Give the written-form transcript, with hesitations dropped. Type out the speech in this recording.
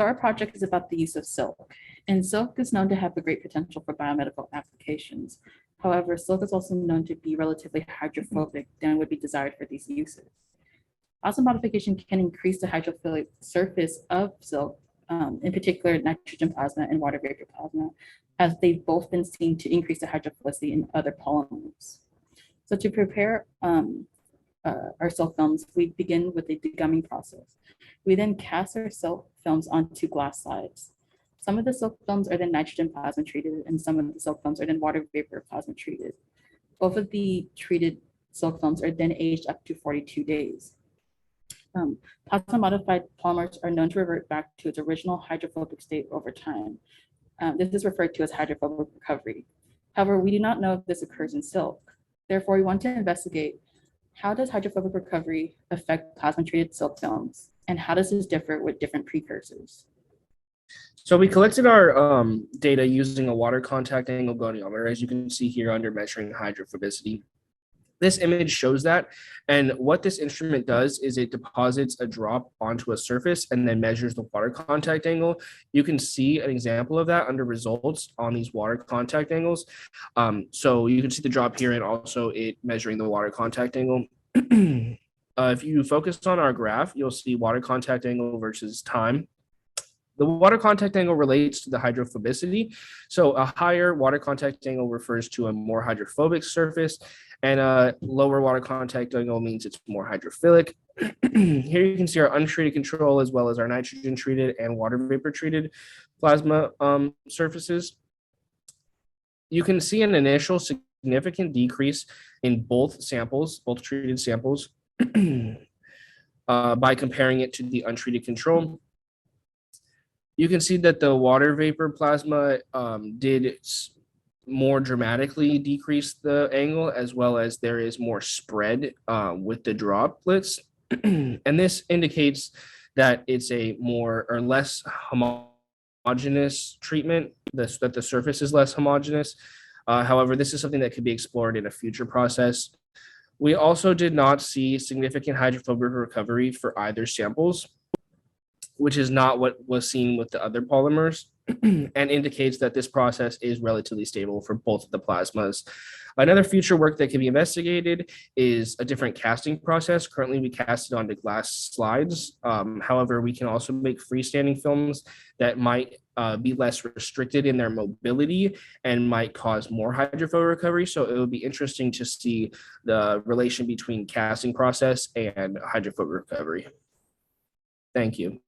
So our project is about the use of silk, and silk is known to have a great potential for biomedical applications. However, silk is also known to be relatively hydrophobic than would be desired for these uses. Osmotic modification can increase the hydrophilic surface of silk, in particular nitrogen plasma and water vapor plasma, as they've both been seen to increase the hydrophilicity in other polymers. So to prepare our silk films, we begin with a degumming process. We then cast our silk films onto glass slides. Some of the silk films are then nitrogen plasma treated, and some of the silk films are then water vapor plasma treated. Both of the treated silk films are then aged up to 42 days. Plasma modified polymers are known to revert back to its original hydrophobic state over time. This is referred to as hydrophobic recovery. However, we do not know if this occurs in silk. Therefore, we want to investigate how does hydrophobic recovery affect plasma treated silk films, and how does this differ with different precursors? So we collected our data using a water contact angle goniometer, as you can see here under measuring hydrophobicity. This image shows that, and what this instrument does is it deposits a drop onto a surface and then measures the water contact angle. You can see an example of that under results on these water contact angles. So you can see the drop here and also it measuring the water contact angle. If you focus on our graph, you'll see water contact angle versus time. The water contact angle relates to the hydrophobicity. So a higher water contact angle refers to a more hydrophobic surface, and a lower water contact angle means it's more hydrophilic. Here you can see our untreated control as well as our nitrogen treated and water vapor treated plasma surfaces. You can see an initial significant decrease in both samples, both treated samples, by comparing it to the untreated control. You can see that the water vapor plasma did more dramatically decrease the angle, as well as there is more spread with the droplets. And this indicates that it's a more or less homogeneous treatment, that the surface is less homogeneous. However, this is something that could be explored in a future process. We also did not see significant hydrophobic recovery for either samples, which is not what was seen with the other polymers, and indicates that this process is relatively stable for both of the plasmas. Another future work that can be investigated is a different casting process. Currently, we cast it onto glass slides. However, we can also make freestanding films that might be less restricted in their mobility and might cause more hydrophobic recovery. So it would be interesting to see the relation between casting process and hydrophobic recovery. Thank you.